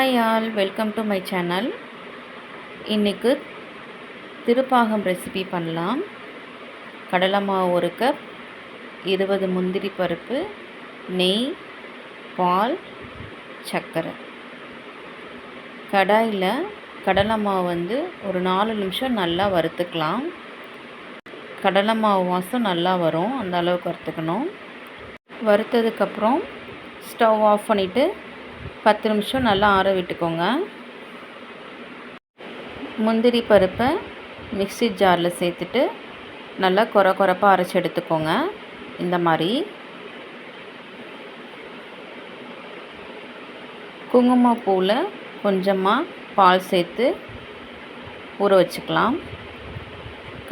Hi all, welcome to my channel. இன்றைக்கு Thirupagam recipe பண்ணலாம். கடலை மாவு 1 கப், 20 முந்திரி பருப்பு, நெய், பால், சர்க்கரை. கடாயில் கடலை மாவு ஒரு 4 நிமிஷம் நல்லா வறுத்துக்கலாம். கடலை மாவு வாசம் நல்லா வரும், அந்த அளவுக்கு வறுத்துக்கணும். வறுத்ததுக்கப்புறம் ஸ்டவ் ஆஃப் பண்ணிவிட்டு 10 நிமிஷம் நல்லா ஆற விட்டுக்கோங்க. முந்திரி பருப்பை மிக்ஸி ஜாரில் சேர்த்துட்டு நல்லா கொரப்பாக அரைச்சி எடுத்துக்கோங்க. இந்த மாதிரி குங்குமப்பூவில் கொஞ்சமாக பால் சேர்த்து ஊற வச்சுக்கலாம்.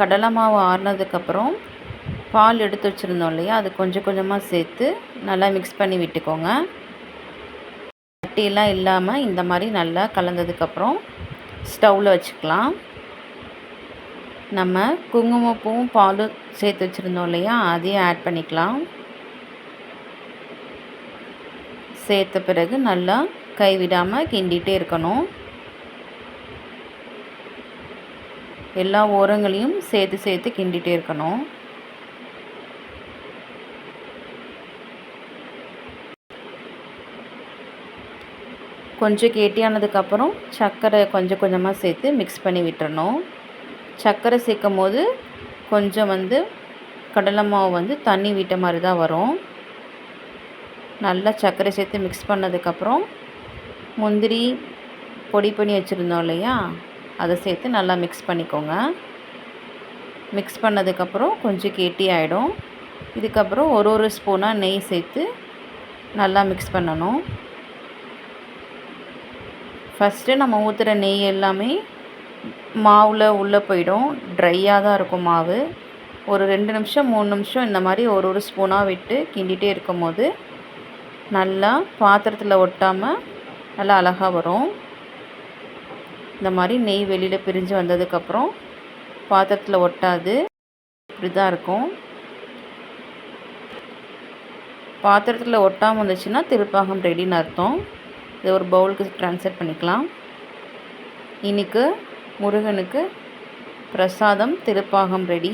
கடலை மாவு ஆறினதுக்கப்புறம் பால் எடுத்து வச்சுருந்தோம் இல்லையா, அது கொஞ்சம் கொஞ்சமாக சேர்த்து நல்லா மிக்ஸ் பண்ணி விட்டுக்கோங்க. கட்டியெல்லாம் இல்லாமல் இந்த மாதிரி நல்லா கலந்ததுக்கப்புறம் ஸ்டவ்வில் வச்சுக்கலாம். நம்ம குங்குமப்பூவும் பாலும் சேர்த்து வச்சுருந்தோம் இல்லையா, அதையும் ஆட் பண்ணிக்கலாம். சேர்த்த பிறகு நல்லா கைவிடாமல் கிண்டிகிட்டே இருக்கணும். எல்லா ஓரங்களையும் சேர்த்து கிண்டிகிட்டே இருக்கணும். கொஞ்சம் கெட்டியானதுக்கப்புறம் சர்க்கரை கொஞ்சம் கொஞ்சமாக சேர்த்து மிக்ஸ் பண்ணி விட்டுறணும். சர்க்கரை சேர்க்கும் போது கொஞ்சம் கடலை மாவு தண்ணி விட்ட மாதிரி தான் வரும். நல்லா சர்க்கரை சேர்த்து மிக்ஸ் பண்ணதுக்கப்புறம் முந்திரி பொடி பண்ணி வச்சுருந்தோம் இல்லையா, அதை சேர்த்து நல்லா மிக்ஸ் பண்ணிக்கோங்க. மிக்ஸ் பண்ணதுக்கப்புறம் கொஞ்சம் கெட்டி ஆகிடும். இதுக்கப்புறம் ஒரு ஸ்பூனாக நெய் சேர்த்து நல்லா மிக்ஸ் பண்ணணும். ஃபஸ்ட்டு நம்ம ஊற்றுற நெய் எல்லாமே மாவில் உள்ளே போயிடும். ட்ரையாக தான் இருக்கும் மாவு. ஒரு 2 நிமிஷம் 3 நிமிஷம் இந்த மாதிரி ஒரு ஸ்பூனாக விட்டு கிண்டிகிட்டே இருக்கும் போது நல்லா பாத்திரத்தில் ஒட்டாமல் நல்லா அழகாக வரும். இந்த மாதிரி நெய் வெளியில் பிரிஞ்சு வந்ததுக்கப்புறம் பாத்திரத்தில் ஒட்டாது, இப்படி தான் இருக்கும். பாத்திரத்தில் ஒட்டாமல் வந்துச்சுன்னா திருப்பாகம் ரெடின்னு அர்த்தம். இதை ஒரு பவுலுக்கு ட்ரான்ஸ்ஃபர் பண்ணிக்கலாம். இன்றைக்கு முருகனுக்கு பிரசாதம் திருப்பாகம் ரெடி.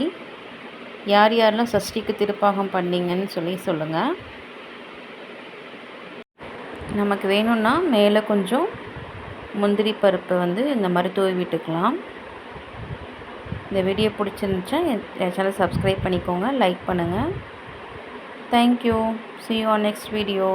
யாரெல்லாம் சஷ்டிக்கு திருப்பாகம் பண்ணிங்கன்னு சொல்லுங்கள். நமக்கு வேணும்னா மேலே கொஞ்சம் முந்திரி பருப்பை இந்த மாதிரி தூவி விட்டுக்கலாம். இந்த வீடியோ பிடிச்சிருந்துச்சா என் சேனலை சப்ஸ்கிரைப் பண்ணிக்கோங்க, லைக் பண்ணுங்கள். Thank you. See you on next video.